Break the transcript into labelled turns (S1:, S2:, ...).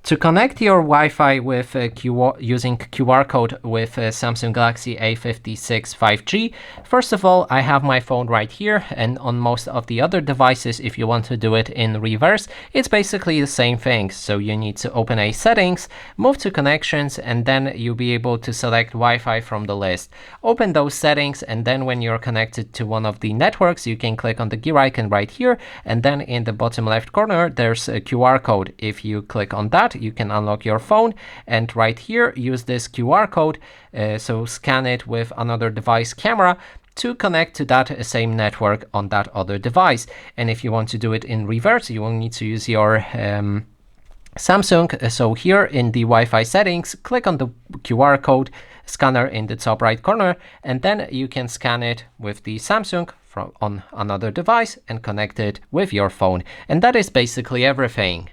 S1: To connect your Wi-Fi with using QR code with Samsung Galaxy A56 5G, first of all, I have my phone right here, and on most of the other devices, if you want to do it in reverse, it's basically the same thing. So you need to open a settings, move to connections, and then you'll be able to select Wi-Fi from the list. Open those settings, and then when you're connected to one of the networks, you can click on the gear icon right here, and then in the bottom left corner, there's a QR code. If you click on that, you can unlock your phone, and right here use this QR code, so scan it with another device camera to connect to that same network on that other device. And if you want to do it in reverse, you will need to use your Samsung. So here in the Wi-Fi settings, click on the QR code scanner in the top right corner, and then you can scan it with the Samsung on another device and connect it with your phone. And that is basically everything.